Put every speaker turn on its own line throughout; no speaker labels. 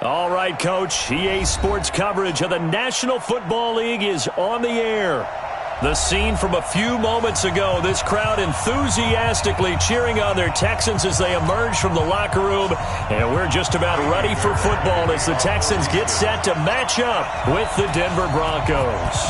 All right, Coach. EA Sports coverage of the National Football League is on the air. The scene from a few moments ago, this crowd enthusiastically cheering on their Texans as they emerge from the locker room. And we're just about ready for football as the Texans get set to match up with the Denver Broncos.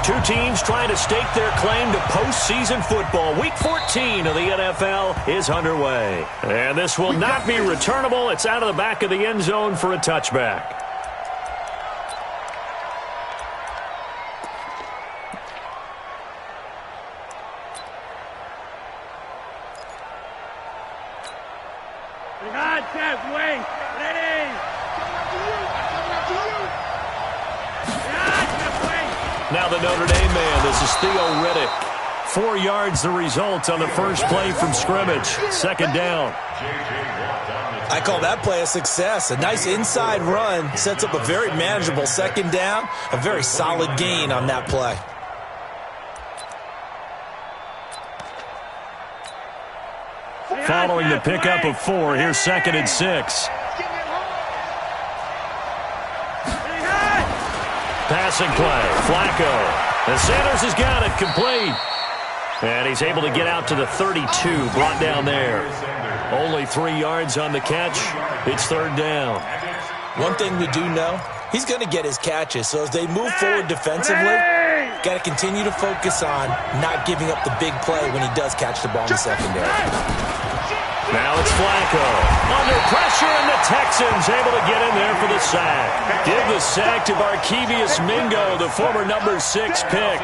Two teams trying to stake their claim to postseason football. Week 14 of the NFL is underway. And this will not be returnable. It's out of the back of the end zone for a touchback. Now the Notre Dame man, this is Theo Riddick. 4 yards the result on the first play from scrimmage. Second down.
I call that play a success. A nice inside run sets up a very manageable second down. A very solid gain on that play.
Following the pickup of 4, here's 2nd and 6. Passing play, Flacco. And Sanders has got it complete. And he's able to get out to the 32, brought down there. Only 3 yards on the catch. It's third down.
One thing we do know, he's going to get his catches. So as they move forward defensively, got to continue to focus on not giving up the big play when he does catch the ball in the secondary.
Now it's Flacco. Under pressure, and the Texans able to get in there for the sack. Give the sack to Barkevious Mingo, the former number 6 pick.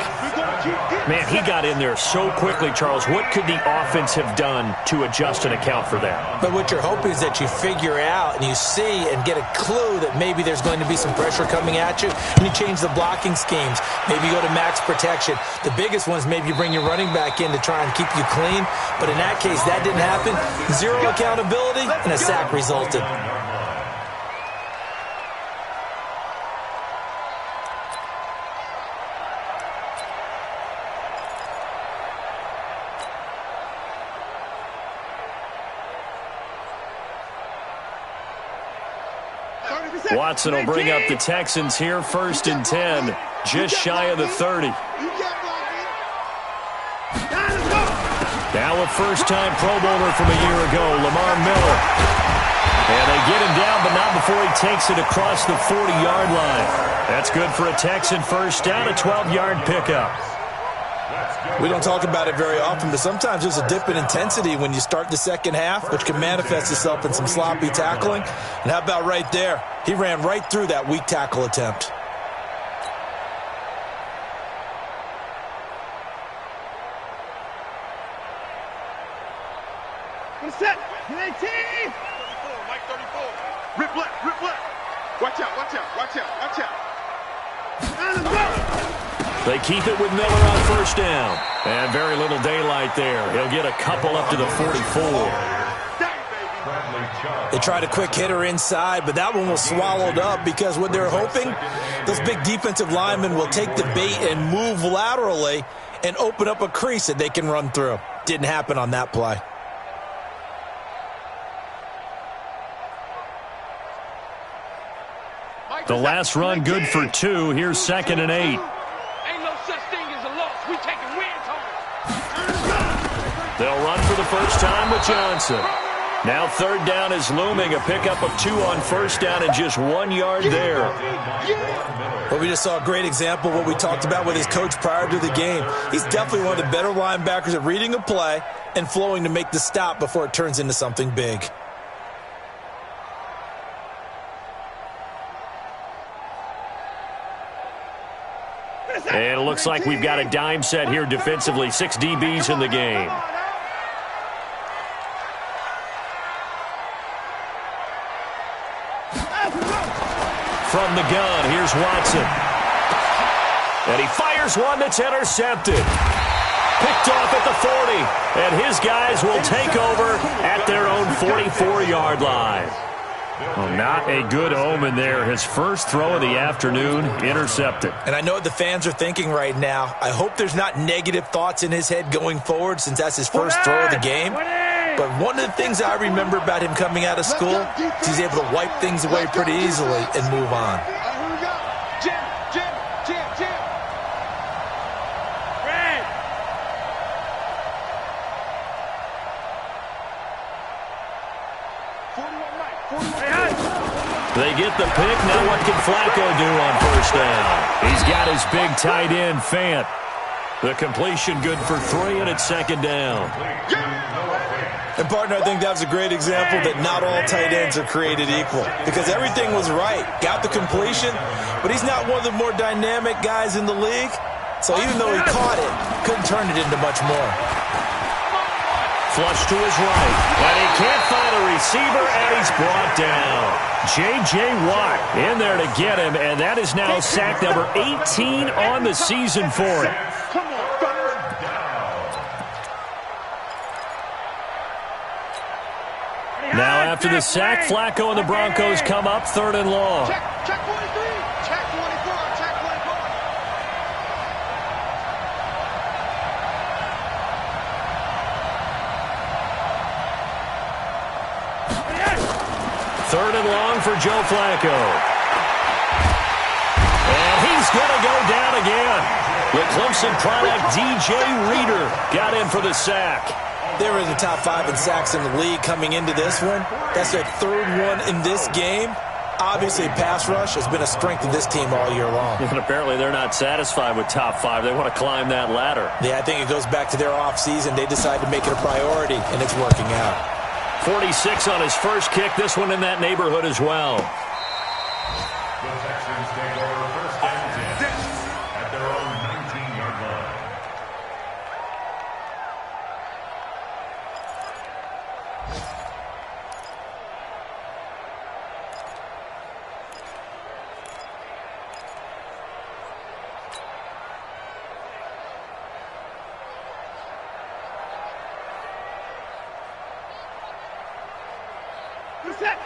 Man, he got in there so quickly, Charles. What could the offense have done to adjust and account for that?
But what you're hoping is that you figure out and you see and get a clue that maybe there's going to be some pressure coming at you, and you change the blocking schemes. Maybe you go to max protection. The biggest one is maybe you bring your running back in to try and keep you clean. But in that case, that didn't happen. 0 accountability, and a sack resulted.
Watson will bring up the Texans here, 1st and 10, just shy of the 30. Now a first-time Pro Bowler from a year ago, Lamar Miller. And they get him down, but not before he takes it across the 40-yard line. That's good for a Texan first down, a 12-yard pickup.
We don't talk about it very often, but sometimes there's a dip in intensity when you start the second half, which can manifest itself in some sloppy tackling. And how about right there? He ran right through that weak tackle attempt.
Set. Mike 34. Rip left, rip left. Watch out, watch out, watch out, watch out.
They keep it with Miller on first down. And very little daylight there. He'll get a couple up to the 44.
They tried a quick hitter inside, but that one was swallowed up because what they're hoping, those big defensive linemen will take the bait and move laterally and open up a crease that they can run through. Didn't happen on that play.
The last run good for 2. Here's 2nd and 8.
Ain't no such thing as a loss. We taking wins home.
They'll run for the first time with Johnson. Now third down is looming. A pickup of 2 on first down and just 1 yard there.
Well, we just saw a great example of what we talked about with his coach prior to the game. He's definitely one of the better linebackers at reading a play and flowing to make the stop before it turns into something big.
And it looks like we've got a dime set here defensively. 6 DBs in the game. From the gun, here's Watson. And he fires one that's intercepted. Picked off at the 40. And his guys will take over at their own 44-yard line. Well, not a good omen there. His first throw of the afternoon, intercepted.
And I know what the fans are thinking right now. I hope there's not negative thoughts in his head going forward since that's his first throw of the game. But one of the things I remember about him coming out of school is he's able to wipe things away pretty easily and move on.
They get the pick. Now what can Flacco do on first down? He's got his big tight end, Fant. The completion good for 3, and it's second down.
And, partner, I think that was a great example that not all tight ends are created equal because everything was right. Got the completion, but he's not one of the more dynamic guys in the league. So even though he caught it, couldn't turn it into much more.
Flush to his right, and he can't find a receiver, and he's brought down. J.J. Watt in there to get him, and that is now sack number 18 on the season for him. Now after the sack, Flacco and the Broncos come up 3rd and long.
Check 43. Check 24. Check 24.
3rd and long for Joe Flacco. And he's going to go down again. The Clemson product, DJ Reader, got in for the sack.
They were in the top 5 in sacks in the league coming into this one. That's their 3rd one in this game. Obviously, pass rush has been a strength of this team all year long.
And apparently they're not satisfied with top 5. They want to climb that ladder.
Yeah, I think it goes back to their offseason. They decided to make it a priority, and it's working out.
46 on his first kick. This one in that neighborhood as well.
The Texans take over first and 10 at their own 19-yard line.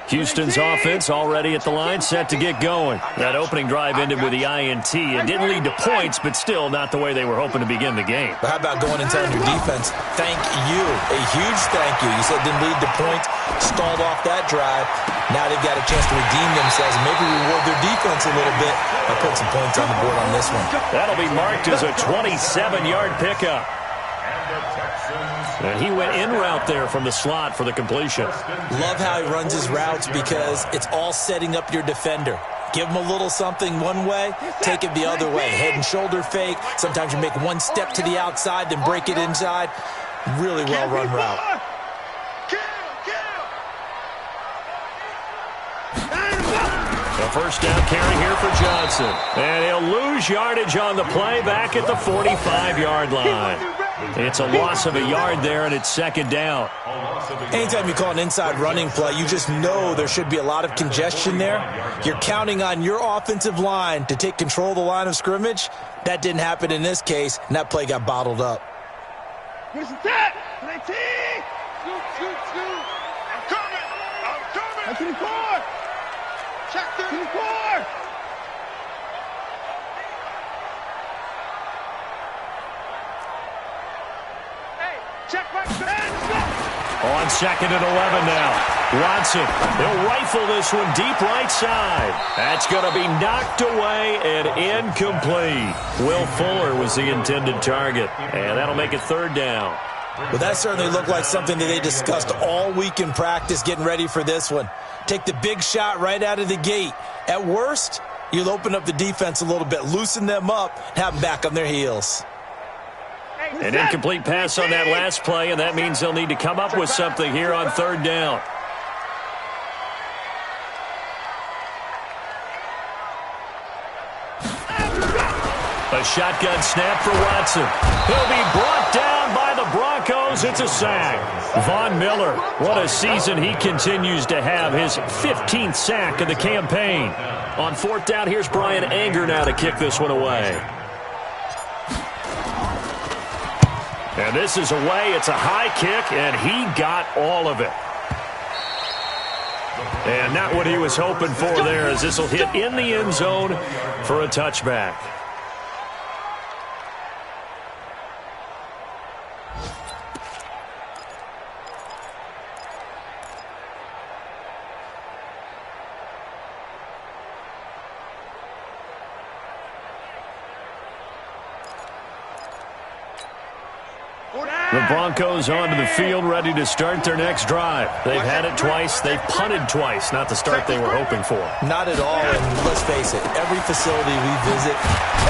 Houston's offense already at the line, set to get going. That opening drive ended with the INT. It didn't lead to points, but still not the way they were hoping to begin the game.
But how about going and telling your defense, thank you, a huge thank you. You said it didn't lead to points, stalled off that drive. Now they've got a chance to redeem themselves and maybe reward their defense a little bit by putting some points on the board on this one.
That'll be marked as a 27-yard pickup. And he went in route there from the slot for the completion.
Love how he runs his routes because it's all setting up your defender. Give him a little something one way, take it the other way. Head and shoulder fake. Sometimes you make one step to the outside, then break it inside. Really well-run route.
The first down carry here for Johnson. And he'll lose yardage on the play back at the 45-yard line. It's a loss of a yard there, and it's second down.
Anytime you call an inside running play, you just know there should be a lot of congestion there. You're counting on your offensive line to take control of the line of scrimmage. That didn't happen in this case, and that play got bottled up.
Where's the tap? 19! Scoot. I'm coming! 34! Check 34! Check right there.
On 2nd and 11 now. Watson, he'll rifle this one deep right side. That's going to be knocked away and incomplete. Will Fuller was the intended target, and that'll make it 3rd down.
Well, that certainly looked like something that they discussed all week in practice getting ready for this one. Take the big shot right out of the gate. At worst, you'll open up the defense a little bit, loosen them up, and have them back on their heels.
An incomplete pass on that last play, and that means they'll need to come up with something here on 3rd down. A shotgun snap for Watson. He'll be brought down by the Broncos. It's a sack. Von Miller, what a season he continues to have. His 15th sack of the campaign. On 4th down, here's Brian Anger now to kick this one away. And this is away. It's a high kick, and he got all of it. And not what he was hoping for there, as this will hit in the end zone for a touchback. The Broncos onto the field, ready to start their next drive. They've had it twice. They've punted twice. Not the start they were hoping for.
Not at all, and let's face it, every facility we visit,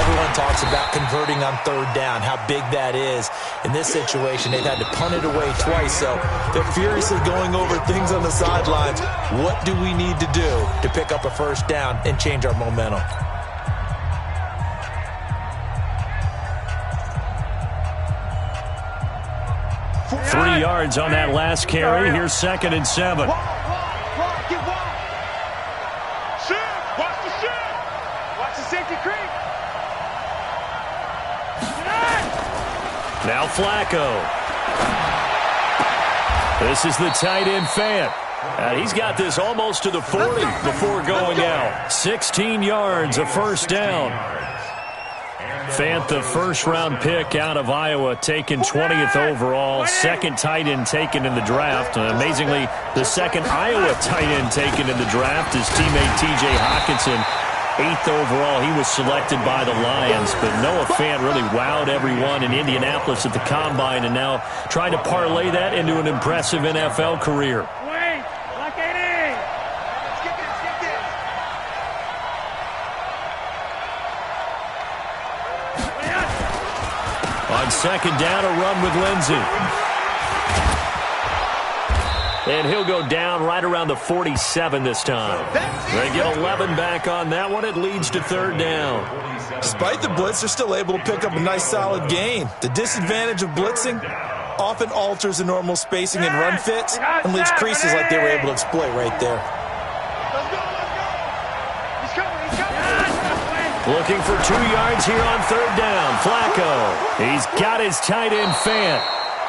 everyone talks about converting on third down, how big that is. In this situation, they've had to punt it away twice, so they're furiously going over things on the sidelines. What do we need to do to pick up a first down and change our momentum?
3 yards on that last carry. Here's 2nd and 7.
Watch the shift. Watch the safety creep.
Now Flacco. This is the tight end Fant. He's got this almost to the 40 before going out. 16 yards, a first down. Fant, the first-round pick out of Iowa, taken 20th overall, second tight end taken in the draft. Amazingly, the second Iowa tight end taken in the draft, his teammate T.J. Hockenson, 8th overall. He was selected by the Lions, but Noah Fant really wowed everyone in Indianapolis at the Combine, and now trying to parlay that into an impressive NFL career. On second down, a run with Lindsey. And he'll go down right around the 47 this time. They get 11 back on that one. It leads to third down.
Despite the blitz, they're still able to pick up a nice solid gain. The disadvantage of blitzing often alters the normal spacing and run fits and leaves creases like they were able to exploit right there.
Looking for 2 yards here on third down. Flacco. He's got his tight end Fant.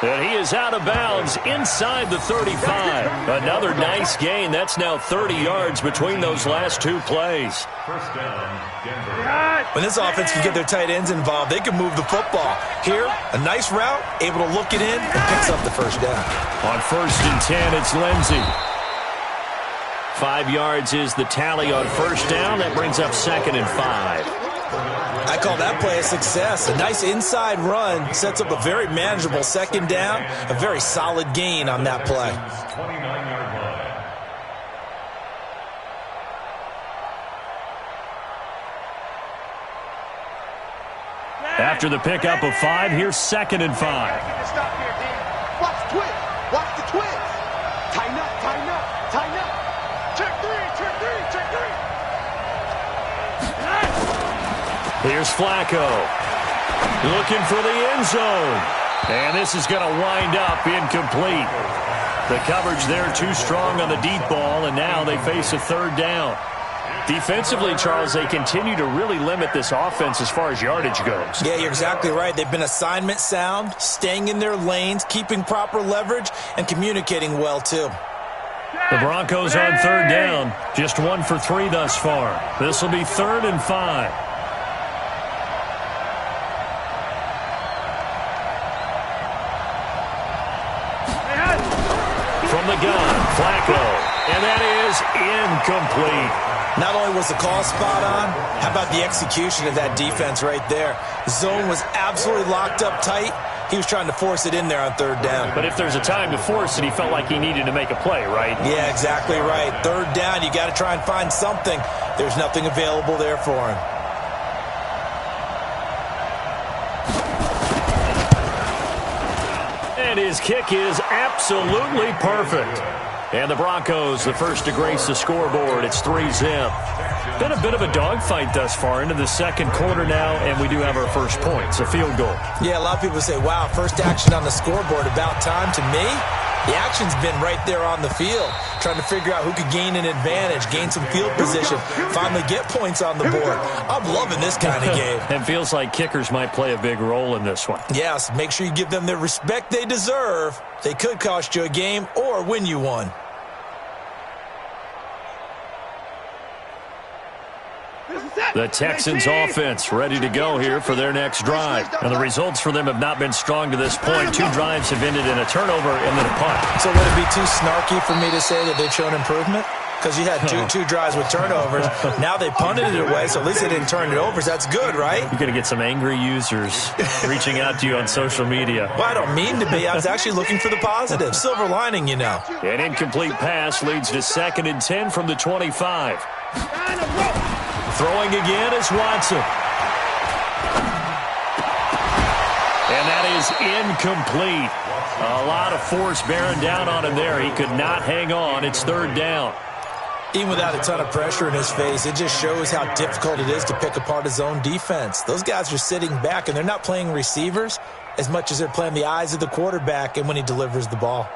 And he is out of bounds inside the 35. Another nice gain. That's now 30 yards between those last two plays.
First down, Denver.
When this offense can get their tight ends involved, they can move the football. Here, a nice route, able to look it in, and picks up the first down.
On 1st and 10, it's Lindsey. 5 yards is the tally on first down. That brings up 2nd and 5.
I call that play a success. A nice inside run sets up a very manageable second down. A very solid gain on that play.
29-yard line.
After the pickup of 5, here's 2nd and 5.
Stop here, D. Watch the twist. Watch the twist. Tighten up, tighten up, tighten up. Check three, check three, check three.
Here's Flacco. Looking for the end zone. And this is going to wind up incomplete. The coverage there too strong on the deep ball, and now they face a third down. Defensively, Charles, they continue to really limit this offense as far as yardage goes.
Yeah, you're exactly right. They've been assignment sound, staying in their lanes, keeping proper leverage, and communicating well, too.
The Broncos on third down. Just 1 for 3 thus far. This will be 3rd and 5. From the gun, Flacco. And that is incomplete.
Not only was the call spot on, how about the execution of that defense right there? The zone was absolutely locked up tight. He was trying to force it in there on third down.
But if there's a time to force it, he felt like he needed to make a play, right?
Yeah, exactly right. Third down, you got to try and find something. There's nothing available there for him.
And his kick is absolutely perfect. And the Broncos, the first to grace the scoreboard. It's 3-zip. Been a bit of a dogfight thus far into the second quarter now, and we do have our first points, a field goal.
Yeah, a lot of people say, wow, first action on the scoreboard, about time. To me, the action's been right there on the field, trying to figure out who could gain an advantage, gain some field position, finally get points on the board. I'm loving this kind of game.
It feels like kickers might play a big role in this one.
Yes, make sure you give them the respect they deserve. They could cost you a game or win you one.
The Texans offense ready to go here for their next drive. And the results for them have not been strong to this point. 2 drives have ended in a turnover and then a punt.
So would it be too snarky for me to say that they've shown improvement? because you had two drives with turnovers. Now they punted it away, so at least they didn't turn it over, so that's good, right?
You're going to get some angry users reaching out to you on social media.
Well, I don't mean to be. I was actually looking for the positive. Silver lining, you know.
An incomplete pass leads to 2nd and 10 from the 25. Throwing again is Watson. And that is incomplete. A lot of force bearing down on him there. He could not hang on. It's 3rd down.
Even without a ton of pressure in his face, it just shows how difficult it is to pick apart his own defense. Those guys are sitting back, and they're not playing receivers as much as they're playing the eyes of the quarterback and when he delivers the ball.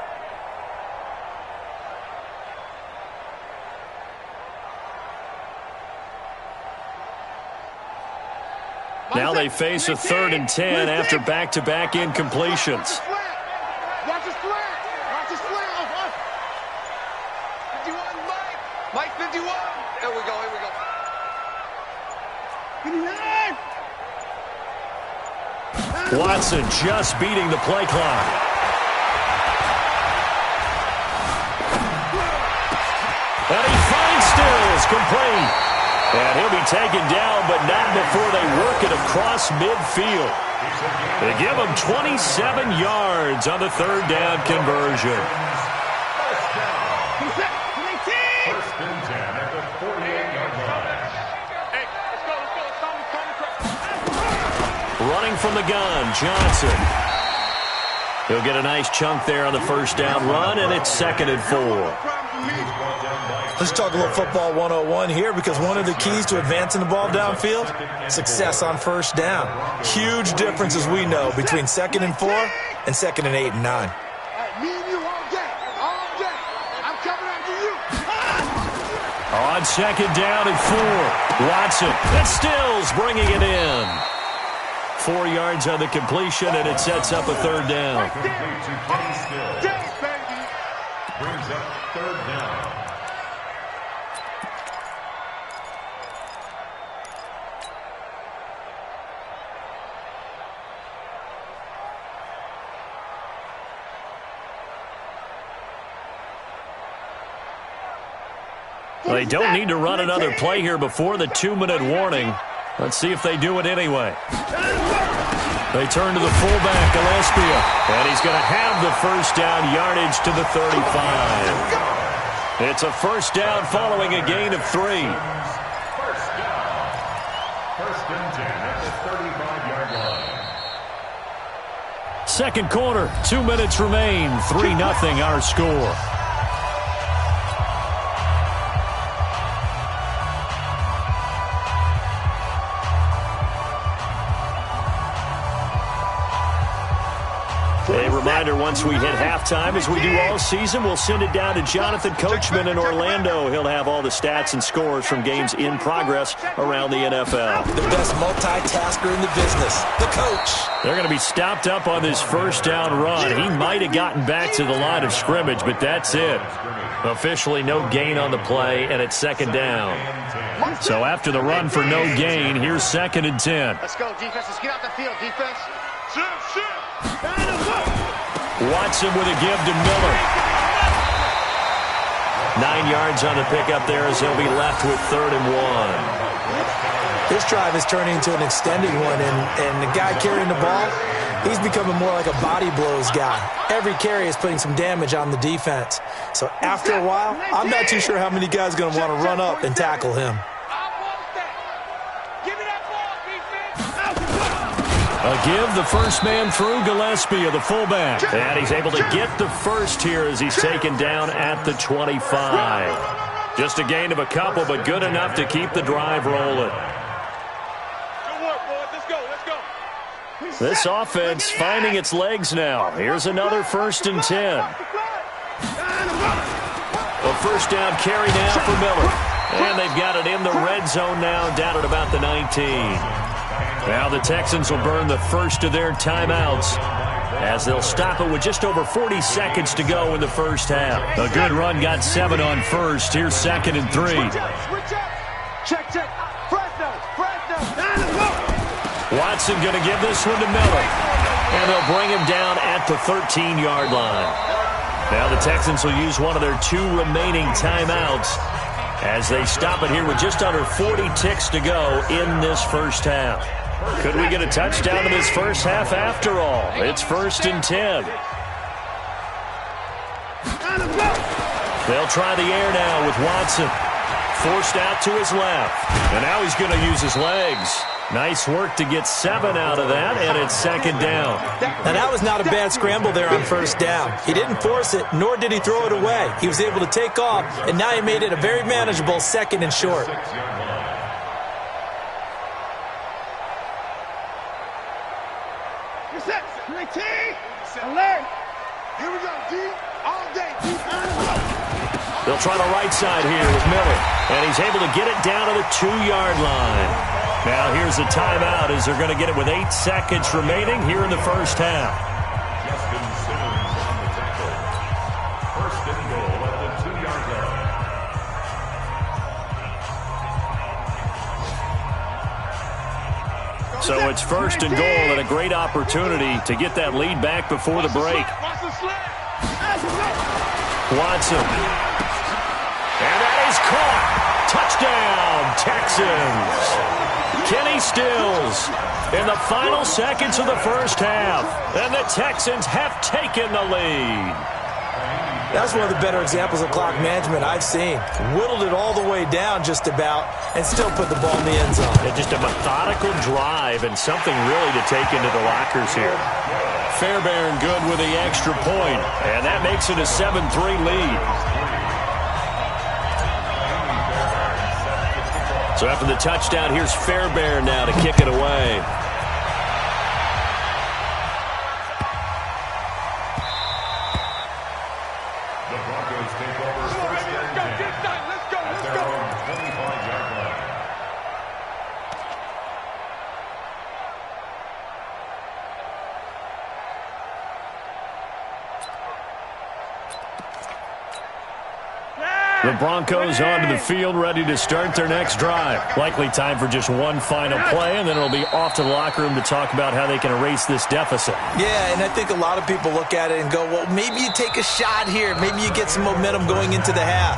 Now they face a 3rd and 10 after back-to-back incompletions.
Watch his slant. Watch his slant. 51, Mike 51. Here we go.
Watson just beating the play clock. And he finds Stills complete. And he'll be taken down, but not before they work it across midfield. They give him 27 yards on the 3rd down conversion.
First and 10 at the 48-yard line.
Hey, let's go.
Running from the gun, Johnson. He'll get a nice chunk there on the 1st down run, and it's 2nd and 4.
Let's talk a little football 101 here, because one of the keys to advancing the ball downfield, success on 1st down. Huge difference, as we know, between 2nd and 4 and 2nd and 8 and 9.
Me and you all day. I'm coming after you.
On 2nd down and 4, Watson. And Stills bringing it in. 4 yards on the completion, and it sets up a 3rd down.
Complete to Kenny Stills. Brings up 3rd down.
They don't need to run another play here before the 2-minute warning. Let's see if they do it anyway. They turn to the fullback, Gillespie, and he's going to have the 1st down yardage to the 35. It's a 1st down following a gain of 3.
First down. 1st and 10 at the 35-yard line.
2nd quarter, 2 minutes remain. 3-0 our score. A reminder, once we hit halftime, as we do all season, we'll send it down to Jonathan Coachman in Orlando. He'll have all the stats and scores from games in progress around the NFL.
The best multitasker in the business, the coach.
They're going to be stopped up on this 1st down run. He might have gotten back to the line of scrimmage, but that's it. Officially no gain on the play, and it's 2nd down. So after the run for no gain, here's 2nd and 10.
Let's go, defense. Let's get out the field, defense.
Watson with a give to Miller. 9 yards on the pickup there as he'll be left with 3rd and 1.
This drive is turning into an extended one, and the guy carrying the ball, he's becoming more like a body blows guy. Every carry is putting some damage on the defense. So after a while, I'm not too sure how many guys are going to want to run up and tackle him.
A give, the first man through, Gillespie, the fullback. And he's able to get the first here as he's taken down at the 25. Just a gain of a couple, but good enough to keep the drive rolling.
Good work, boys. Let's go.
This offense finding its legs now. Here's another 1st and 10. A 1st down carry now for Miller. And they've got it in the red zone now, down at about the 19. Now the Texans will burn the first of their timeouts as they'll stop it with just over 40 seconds to go in the 1st half. A good run got 7 on 1st. Here's 2nd and 3.
Check.
Watson going to give this one to Miller. And they'll bring him down at the 13-yard line. Now the Texans will use one of their 2 remaining timeouts as they stop it here with just under 40 ticks to go in this first half. Could we get a touchdown in this first half after all? It's 1st and 10. They'll try the air now with Watson. Forced out to his left. And now he's going to use his legs. Nice work to get 7 out of that, and it's 2nd down.
Now, that was not a bad scramble there on 1st down. He didn't force it, nor did he throw it away. He was able to take off, and now he made it a very manageable 2nd and short.
You're set. T. Alert. Here we go, D. All day.
They'll try the right side here with Miller, and he's able to get it down to the 2-yard line. Now here's a timeout as they're going to get it with 8 seconds remaining here in the first half.
Justin Simmons on the tackle. 1st and goal at the 2-yard line.
So it's 1st and goal and a great opportunity to get that lead back before the break. Watson. And that is caught. Touchdown, Texans. Kenny Stills in the final seconds of the first half. And the Texans have taken the lead.
That's one of the better examples of clock management I've seen. Whittled it all the way down just about and still put the ball in the end zone.
Yeah, just a methodical drive and something really to take into the lockers here. Fairbairn good with the extra point, and that makes it a 7-3 lead. So after the touchdown, here's Fairbairn now to kick it away.
The Broncos take over 1st and 10 at their own 25-yard line.
The Broncos onto the field, ready to start their next drive. Likely time for just one final play, and then it'll be off to the locker room to talk about how they can erase this deficit.
Yeah, and I think a lot of people look at it and go, well, maybe you take a shot here. Maybe you get some momentum going into the half.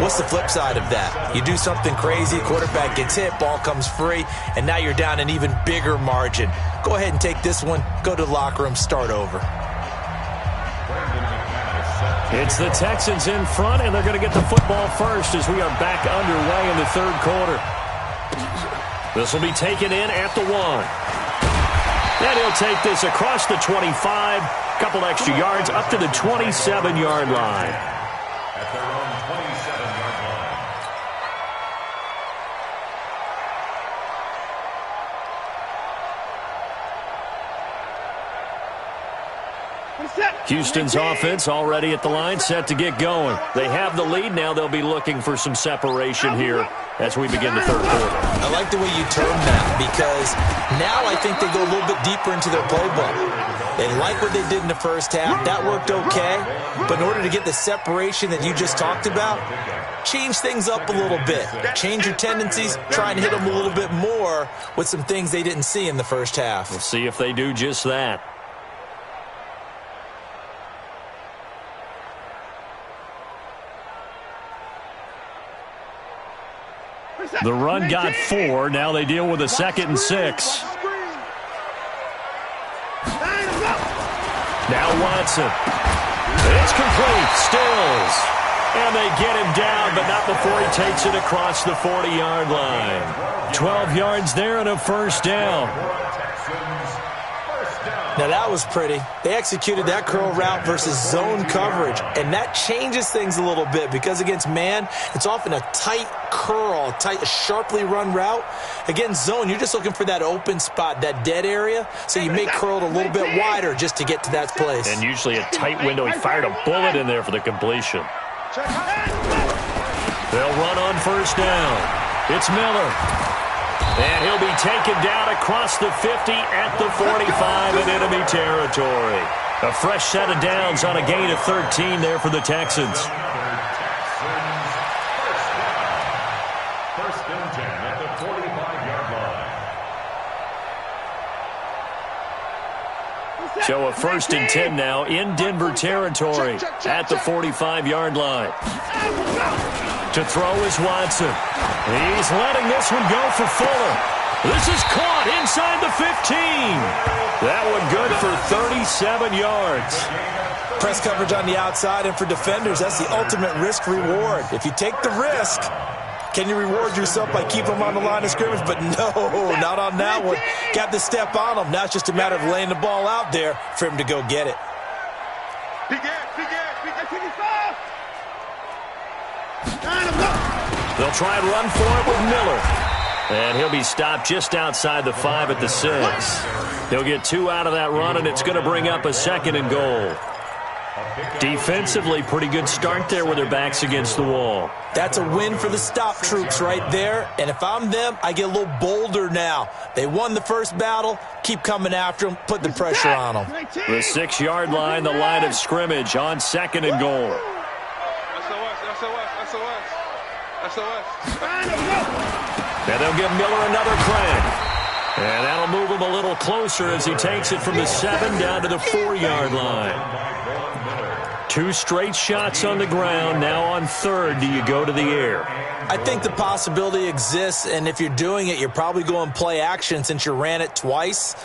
What's the flip side of that? You do something crazy, quarterback gets hit, ball comes free, and now you're down an even bigger margin. Go ahead and take this one, go to the locker room, start over.
It's the Texans in front, and they're going to get the football first as we are back underway in the third quarter. This will be taken in at the 1. And he'll take this across the 25, couple extra yards up to the 27-yard line.
At their own 27-yard line.
Houston's offense already at the line, set to get going. They have the lead. Now they'll be looking for some separation here as we begin the third quarter.
I like the way you term that because now I think they go a little bit deeper into their playbook. They like what they did in the first half. That worked okay. But in order to get the separation that you just talked about, change things up a little bit. Change your tendencies. Try and hit them a little bit more with some things they didn't see in the first half.
We'll see if they do just that. The run got 4. Now they deal with a 2nd and 6. Now Watson. It's complete. Stills. And they get him down, but not before he takes it across the 40-yard line. 12 yards there and a first down.
Now that was pretty. They executed that curl route versus zone coverage, and that changes things a little bit because against man, it's often a tight curl, a sharply run route. Against zone, you're just looking for that open spot, that dead area, so you make curl a little bit wider just to get to that place.
And usually a tight window. He fired a bullet in there for the completion. They'll run on first down. It's Miller. And he'll be taken down across the 50 at the 45 in enemy territory. A fresh set of downs on a gain of 13 there for the Texans.
First and 10 at the 45-yard line.
So a 1st and 10 now in Denver territory at the 45-yard line. To throw is Watson. He's letting this one go for Fuller. This is caught inside the 15. That one good for 37 yards.
Press coverage on the outside, and for defenders, that's the ultimate risk-reward. If you take the risk, can you reward yourself by keeping them on the line of scrimmage? But no, not on that one. Got to step on them. Now it's just a matter of laying the ball out there for him to go get it.
They'll try and run for it with Miller. And he'll be stopped just outside the 5 at the 6. He'll get 2 out of that run, and it's going to bring up a 2nd and goal. Defensively, pretty good start there with their backs against the wall.
That's a win for the stop troops right there. And if I'm them, I get a little bolder now. They won the first battle. Keep coming after them. Put the pressure on them.
The 6-yard line, the line of scrimmage on 2nd and goal. And they'll give Miller another crack. And that'll move him a little closer as he takes it from the 7 down to the 4-yard line. 2 straight shots on the ground. Now on 3rd, do you go to the air?
I think the possibility exists, and if you're doing it, you're probably going play action since you ran it twice.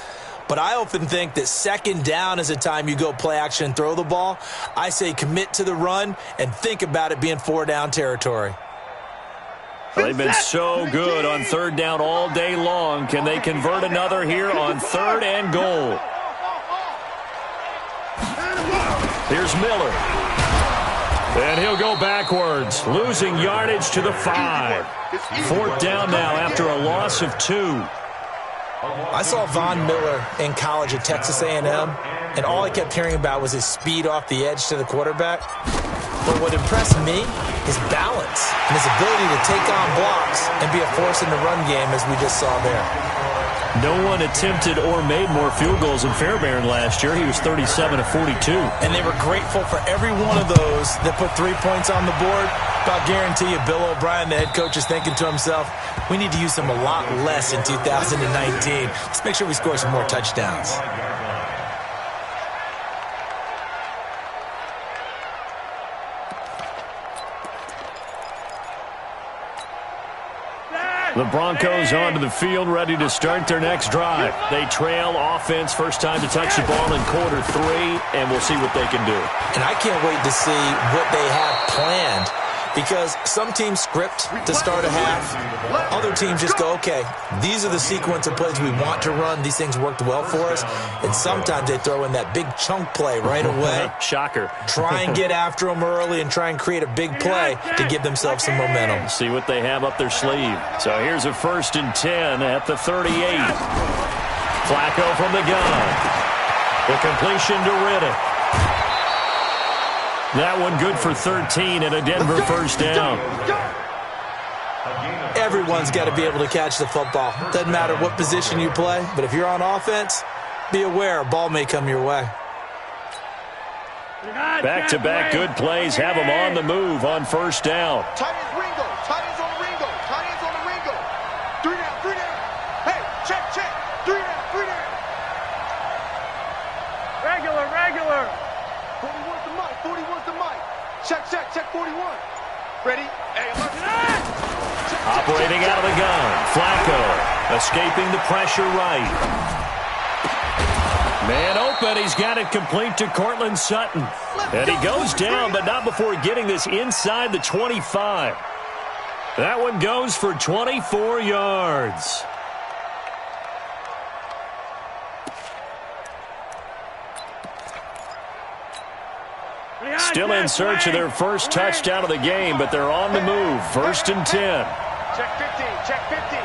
But I often think that 2nd down is a time you go play action and throw the ball. I say commit to the run and think about it being 4-down territory.
They've been so good on 3rd down all day long. Can they convert another here on 3rd and goal? Here's Miller. And he'll go backwards, losing yardage to the 5. 4th down now after a loss of 2.
I saw Von Miller in college at Texas A&M, and all I kept hearing about was his speed off the edge to the quarterback. But what impressed me is balance and his ability to take on blocks and be a force in the run game, as we just saw there.
No one attempted or made more field goals in Fairbairn last year. He was 37 of 42.
And they were grateful for every one of those that put 3 points on the board. But I'll guarantee you, Bill O'Brien, the head coach, is thinking to himself, we need to use them a lot less in 2019. Let's make sure we score some more touchdowns.
The Broncos onto the field, ready to start their next drive. They trail offense, first time to touch the ball in quarter 3, and we'll see what they can do.
And I can't wait to see what they have planned, because some teams script to start a half. Other teams just go, okay, these are the sequence of plays we want to run. These things worked well for us. And sometimes they throw in that big chunk play right away.
Shocker.
Try and get after them early and try and create a big play to give themselves some momentum.
See what they have up their sleeve. So here's a 1st and 10 at the 38. Flacco from the gun. The completion to Riddick. That one good for 13 and a Denver 1st down.
Everyone's got to be able to catch the football. Doesn't matter what position you play, but if you're on offense, be aware a ball may come your way.
Back-to-back good plays have them on the move on 1st down.
Tight ends Ringo. Tight ends on the Ringo. Tight ends on the Ringo. 3 down, 3 down. Hey, check, check. 3 down, 3 down. Regular. 41's the mic. 41's the mic. Check, check, check 41. Ready? Hey, look at that.
Operating out of the gun. Flacco escaping the pressure right. Man open. He's got it complete to Cortland Sutton. And he goes down, but not before getting this inside the 25. That one goes for 24 yards. Still in search of their first touchdown of the game, but they're on the move. 1st and 10.
Check 15, check 15.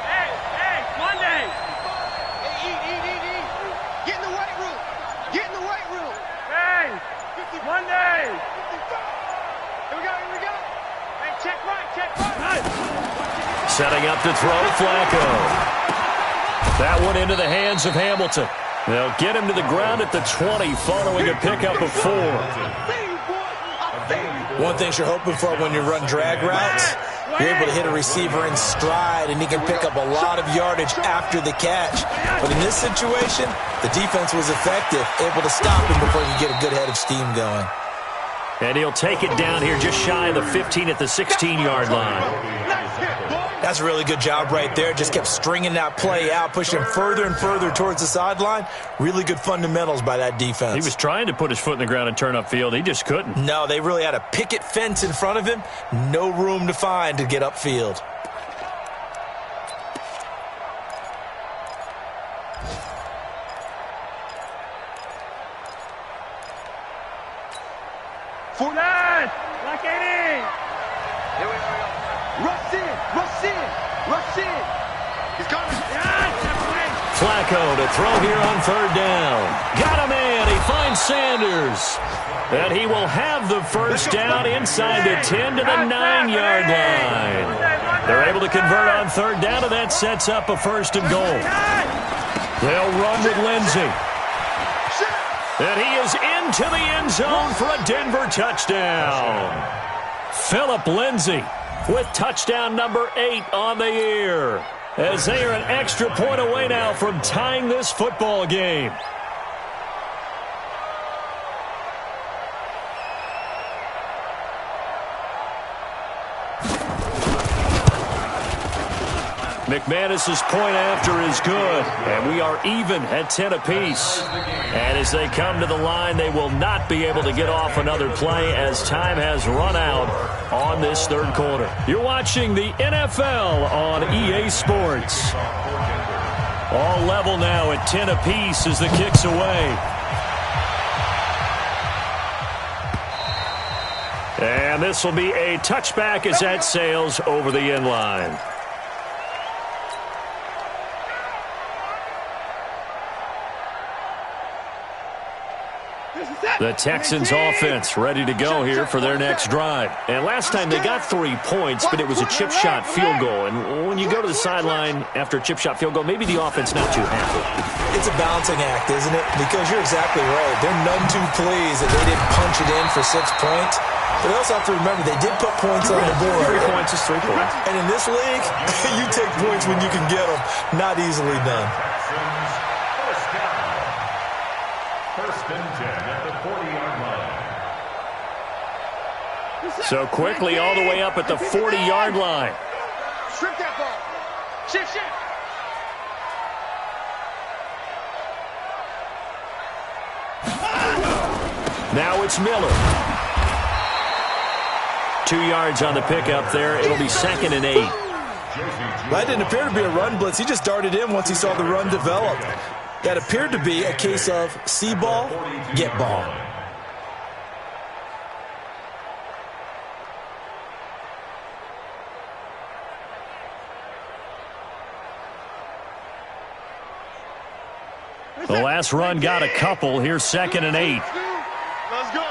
Hey, Monday. Hey, eat. Get in the weight room. Get in the weight room. Hey, Monday. Here we go. Hey, check right.
Setting up to throw Flacco. That one into the hands of Hamilton. They'll get him to the ground at the 20 following a pickup of 4.
One thing you're hoping for when you run drag routes You're able to hit a receiver in stride, and he can pick up a lot of yardage after the catch. But in this situation, the defense was effective, able to stop him before he could get a good head of steam going.
And he'll take it down here just shy of the 15 at the 16-yard line.
That's a really good job right there. Just kept stringing that play out, pushing him further and further towards the sideline. Really good fundamentals by that defense.
He was trying to put his foot in the ground and turn upfield. He just couldn't.
No, they really had a picket fence in front of him. No room to find to get upfield.
Lock it in. Here we go. Rush in. He's coming.
Flacco to throw here on third down. Got a man. He finds Sanders. And he will have the first down inside the 10 to the 9-yard line. They're able to convert on third down, and that sets up a first and goal. They'll run with Lindsey. And he is into the end zone for a Denver touchdown. Phillip Lindsay with touchdown number 8 on the year, as they are an extra point away now from tying this football game. McManus's point after is good, and we are even at 10 apiece. And as they come to the line, they will not be able to get off another play as time has run out on this third quarter. You're watching the NFL on EA Sports. All level now at 10 apiece as the kick's away. And this will be a touchback as that sails over the end line. The Texans offense ready to go here for their next drive. And last time they got 3 points, but it was a chip shot field goal. And when you go to the sideline after a chip shot field goal, maybe the offense not too happy.
It's a balancing act, isn't it? Because you're exactly right. They're none too pleased that they didn't punch it in for 6 points. But they also have to remember they did put points on the board.
3 points is 3 points.
And in this league, you take points when you can get them. Not easily done.
First and 10 at the 40-yard line.
So quickly all the way up at the 40-yard line.
Strip that ball. Shift.
Now it's Miller. 2 yards on the pickup there. It'll be 2nd and 8.
That didn't appear to be a run blitz. He just darted in once he saw the run develop. That appeared to be a case of see ball, get ball.
The last run got a couple. Here's 2nd and 8.
Let's go.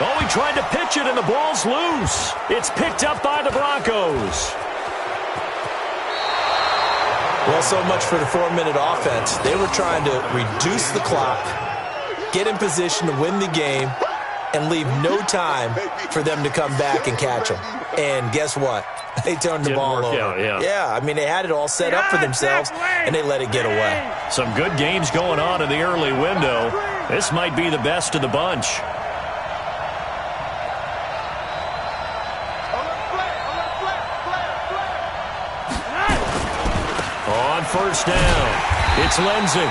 Oh, he tried to pitch it, and the ball's loose. It's picked up by the Broncos.
Well, so much for the 4-minute offense. They were trying to reduce the clock, get in position to win the game, and leave no time for them to come back and catch them. And guess what? They turned the ball over. Yeah, I mean, they had it all set up for themselves, and they let it get away.
Some good games going on in the early window. This might be the best of the bunch. On first down, it's Lindsey.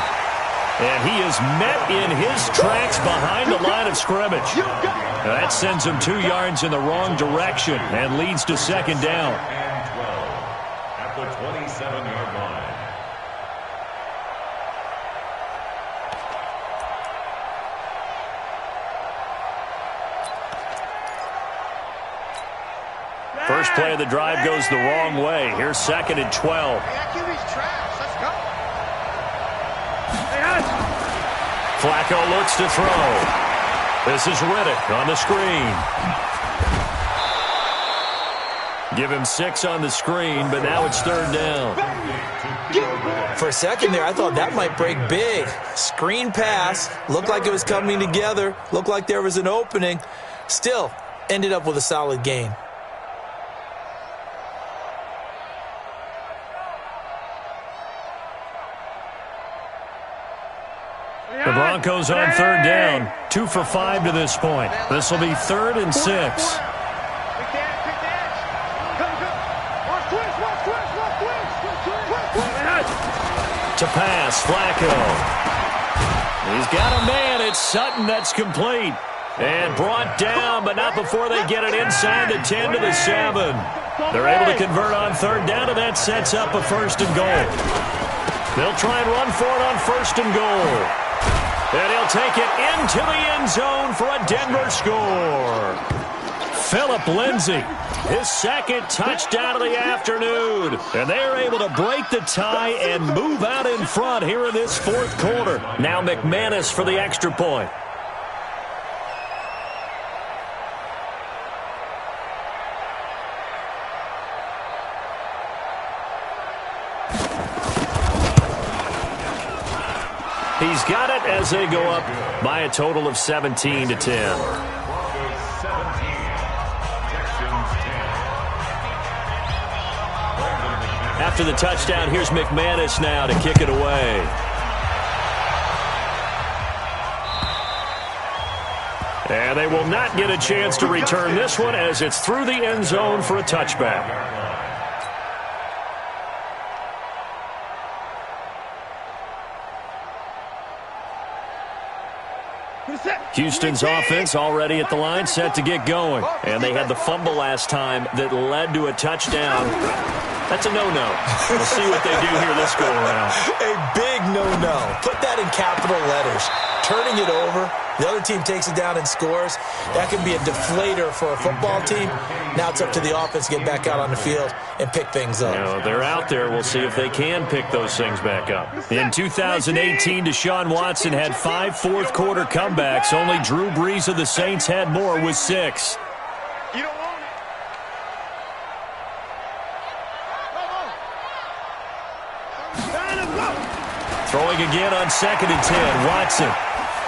And he is met in his tracks behind the line of scrimmage. That sends him 2 yards in the wrong direction and leads to 2nd down.
And 12 at the 27-yard line.
First play of the drive goes the wrong way. Here's 2nd and 12. Flacco looks to throw. This is Riddick on the screen. Give him 6 on the screen, but now it's 3rd down.
For a second there, I thought that might break big. Screen pass, looked like it was coming together, looked like there was an opening. Still, ended up with a solid gain.
The Broncos on third down. 2 for 5 to this point. This will be 3rd and 6. To pass, Flacco. He's got a man. It's Sutton that's complete. And brought down, but not before they get it inside the 10 to the 7. They're able to convert on third down, and that sets up a 1st and goal. They'll try and run for it on 1st and goal. And he'll take it into the end zone for a Denver score. Phillip Lindsay, his 2nd touchdown of the afternoon. And they're able to break the tie and move out in front here in this 4th quarter. Now McManus for the extra point. He's got it as they go up by a total of 17 to 10. After the touchdown, here's McManus now to kick it away. And they will not get a chance to return this one as it's through the end zone for a touchback. Houston's offense already at the line, set to get going. And they had the fumble last time that led to a touchdown. That's a no-no. We'll see what they do here this go-around.
A big no-no. Put that in capital letters. Turning it over, the other team takes it down and scores. That can be a deflator for a football team. Now it's up to the offense to get back out on the field and pick things up.
You know, they're out there. We'll see if they can pick those things back up. In 2018, Deshaun Watson had 5 fourth-quarter comebacks. Only Drew Brees of the Saints had more with 6.
You don't want it.
Throwing again on 2nd and 10. Watson.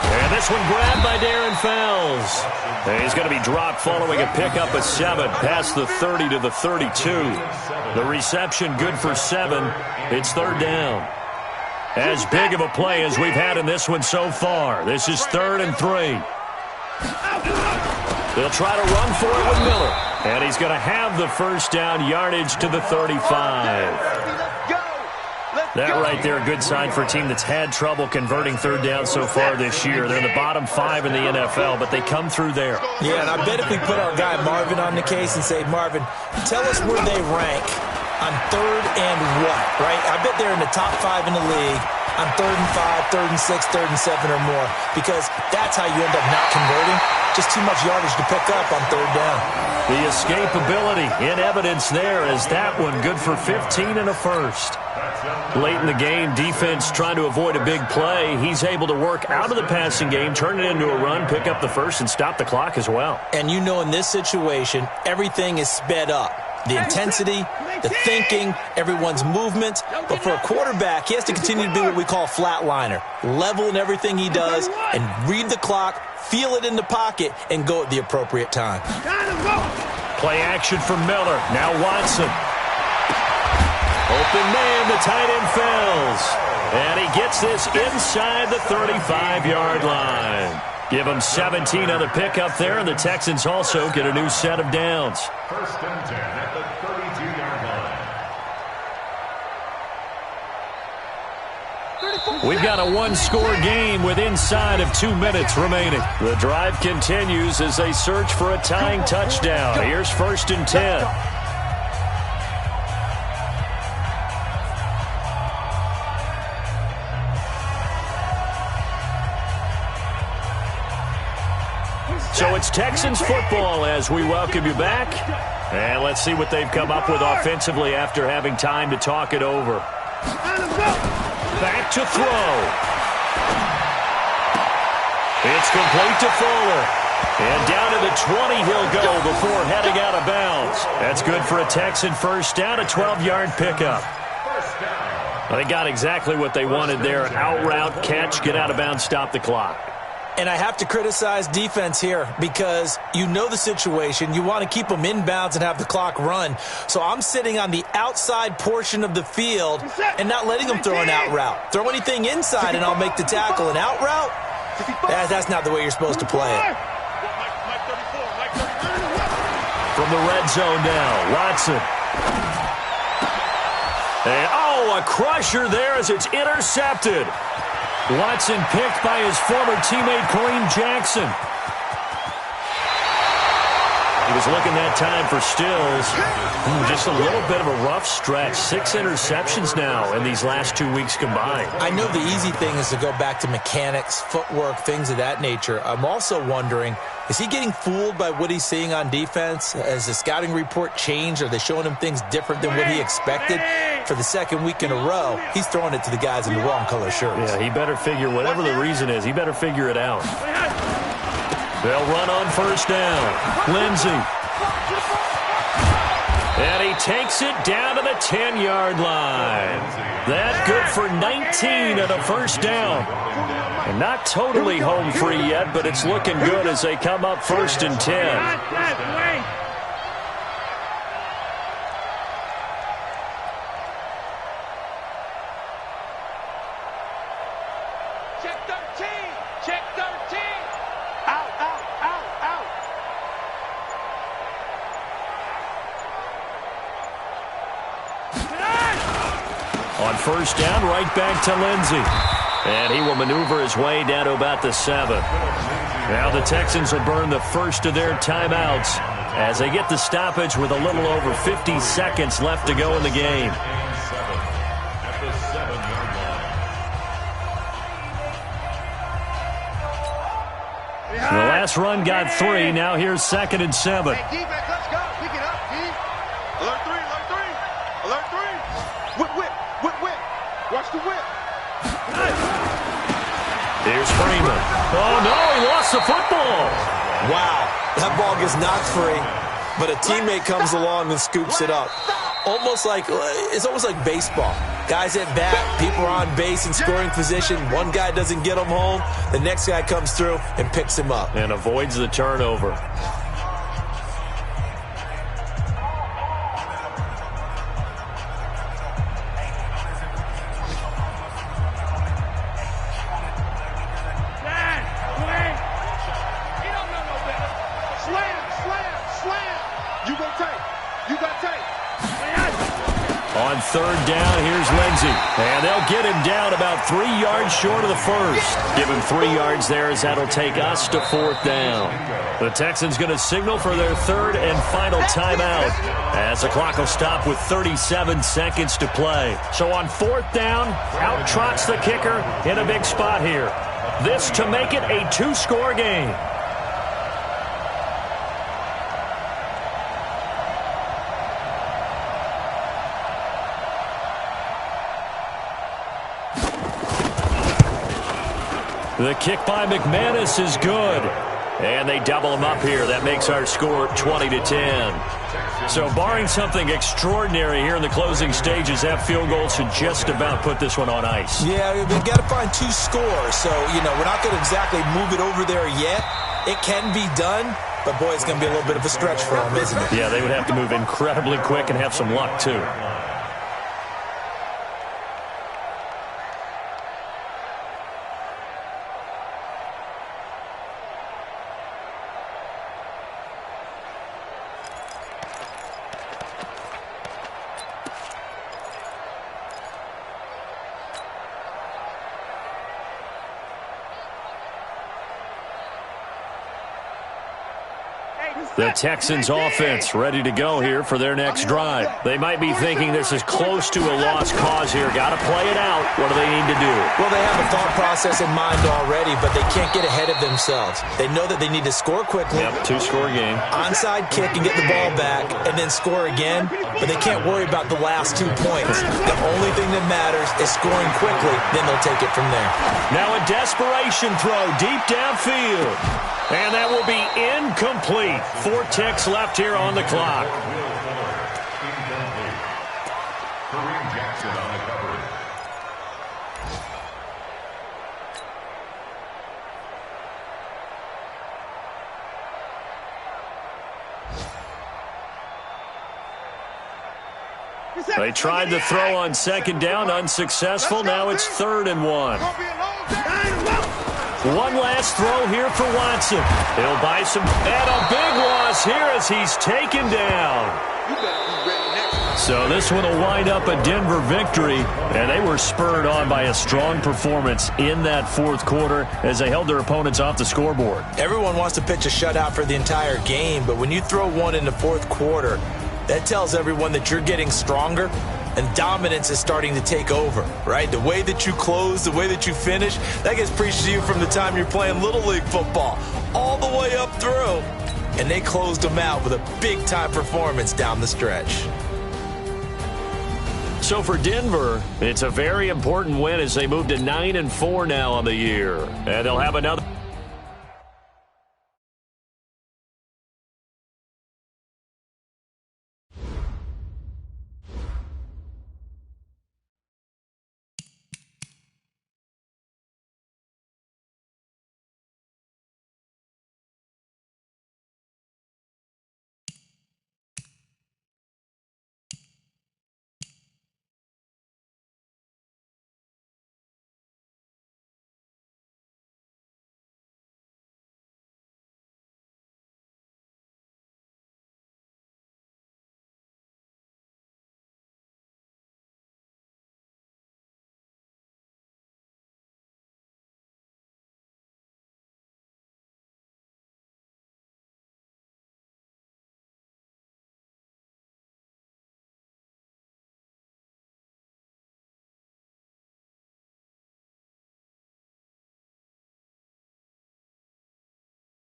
And this one grabbed by Darren Fells. And he's going to be dropped following a pickup of 7 past the 30 to the 32. The reception good for 7. It's 3rd down. As big of a play as we've had in this one so far. This is 3rd and 3. They'll try to run for it with Miller. And he's going to have the 1st down, yardage to the 35. That right there, a good sign for a team that's had trouble converting 3rd down so far this year. They're in the bottom 5 in the NFL, but they come through there.
Yeah, and I bet if we put our guy Marvin on the case and say, Marvin, tell us where they rank on 3rd and what, right? I bet they're in the top 5 in the league on 3rd and 5, 3rd and 6, 3rd and 7 or more, because that's how you end up not converting. Just too much yardage to pick up on 3rd down.
The escapability in evidence there as that one good for 15 and a 1st. Late in the game, defense trying to avoid a big play. He's able to work out of the passing game, turn it into a run, pick up the 1st, and stop the clock as well.
And you know in this situation, everything is sped up. The intensity, the thinking, everyone's movement. But for a quarterback, he has to continue to be what we call a flatliner. Level in everything he does and read the clock, feel it in the pocket, and go at the appropriate time.
Play action from Miller. Now Watson. Open man, the tight end Fells. And he gets this inside the 35-yard line. Give him 17 on the pickup there, and the Texans also get a new set of downs.
1st and 10 at the 32-yard line.
We've got a 1-score game with inside of 2 minutes remaining. The drive continues as they search for a tying touchdown. Here's 1st and 10. So it's Texans football as we welcome you back. And let's see what they've come up with offensively after having time to talk it over. Back to throw. It's complete to Fuller. And down to the 20 he'll go before heading out of bounds. That's good for a Texan 1st down, a 12-yard pickup.
1st down.
Well, they got exactly what they wanted there. Out route, catch, get out of bounds, stop the clock.
And I have to criticize defense here because you know the situation. You want to keep them inbounds and have the clock run. So I'm sitting on the outside portion of the field and not letting them throw an out route. Throw anything inside and I'll make the tackle. An out route? That's not the way you're supposed to play it.
From the red zone now, Watson. And, a crusher there as it's intercepted. Watson picked by his former teammate Kareem Jackson. He was looking that time for Stills. Just a little bit of a rough stretch. 6 interceptions now in these last 2 weeks combined.
I know the easy thing is to go back to mechanics, footwork, things of that nature. I'm also wondering, is he getting fooled by what he's seeing on defense? Has the scouting report changed? Are they showing him things different than what he expected? For the second week in a row, he's throwing it to the guys in the wrong color shirts.
Yeah, he better figure, whatever the reason is, he better figure it out. They'll run on first down. Lindsey. And he takes it down to the 10-yard line. That good for 19 and a first down. And not totally home free yet, but it's looking good as they come up 1st and 10. On first down, right back to Lindsey. And he will maneuver his way down to about the 7. Now the Texans will burn the first of their timeouts as they get the stoppage with a little over 50 seconds left to go in the game. The last run got 3. Now here's 2nd and 7.
Hey, defense, let's go. Pick it up, D. Alert 3, alert 3. Alert 3. Whip, whip, whip, whip. Watch the whip.
Here's Freeman. Oh, no, he lost the football.
Wow, that ball gets knocked free, but a teammate comes along and scoops it up. It's almost like baseball. Guys at bat, people are on base in scoring position. One guy doesn't get him home. The next guy comes through and picks him up.
And avoids the turnover. On third down, here's Lindsey. And they'll get him down about 3 yards short of the first. Give him 3 yards there as that'll take us to 4th down. The Texans going to signal for their 3rd and final timeout as the clock will stop with 37 seconds to play. So on 4th down, out trots the kicker in a big spot here. This to make it a 2-score game. The kick by McManus is good. And they double him up here. That makes our score 20-10. So barring something extraordinary here in the closing stages, that field goal should just about put this one on ice.
Yeah, we've got to find 2 scores. So, we're not going to exactly move it over there yet. It can be done, but boy, it's going to be a little bit of a stretch for them, isn't it?
Yeah, they would have to move incredibly quick and have some luck, too. The Texans offense ready to go here for their next drive. They might be thinking this is close to a lost cause here. Got to play it out. What do they need to do?
Well, they have a thought process in mind already, but they can't get ahead of themselves. They know that they need to score quickly.
Yep, 2-score game.
Onside kick and get the ball back and then score again, but they can't worry about the last 2 points. The only thing that matters is scoring quickly, then they'll take it from there.
Now a desperation throw deep downfield. And that will be incomplete. 4 ticks left here on the clock. They tried the throw on second down, unsuccessful. Now it's 3rd and 1. One last throw here for Watson. He'll buy some, and a big loss here as he's taken down. So this one will wind up a Denver victory, and they were spurred on by a strong performance in that fourth quarter as they held their opponents off the scoreboard.
Everyone wants to pitch a shutout for the entire game, but when you throw one in the fourth quarter, that tells everyone that you're getting stronger and dominance is starting to take over, right? The way that you close, the way that you finish, that gets preached to you from the time you're playing Little League football all the way up through. And they closed them out with a big-time performance down the stretch.
So for Denver, it's a very important win as they move to 9-4 now on the year. And they'll have another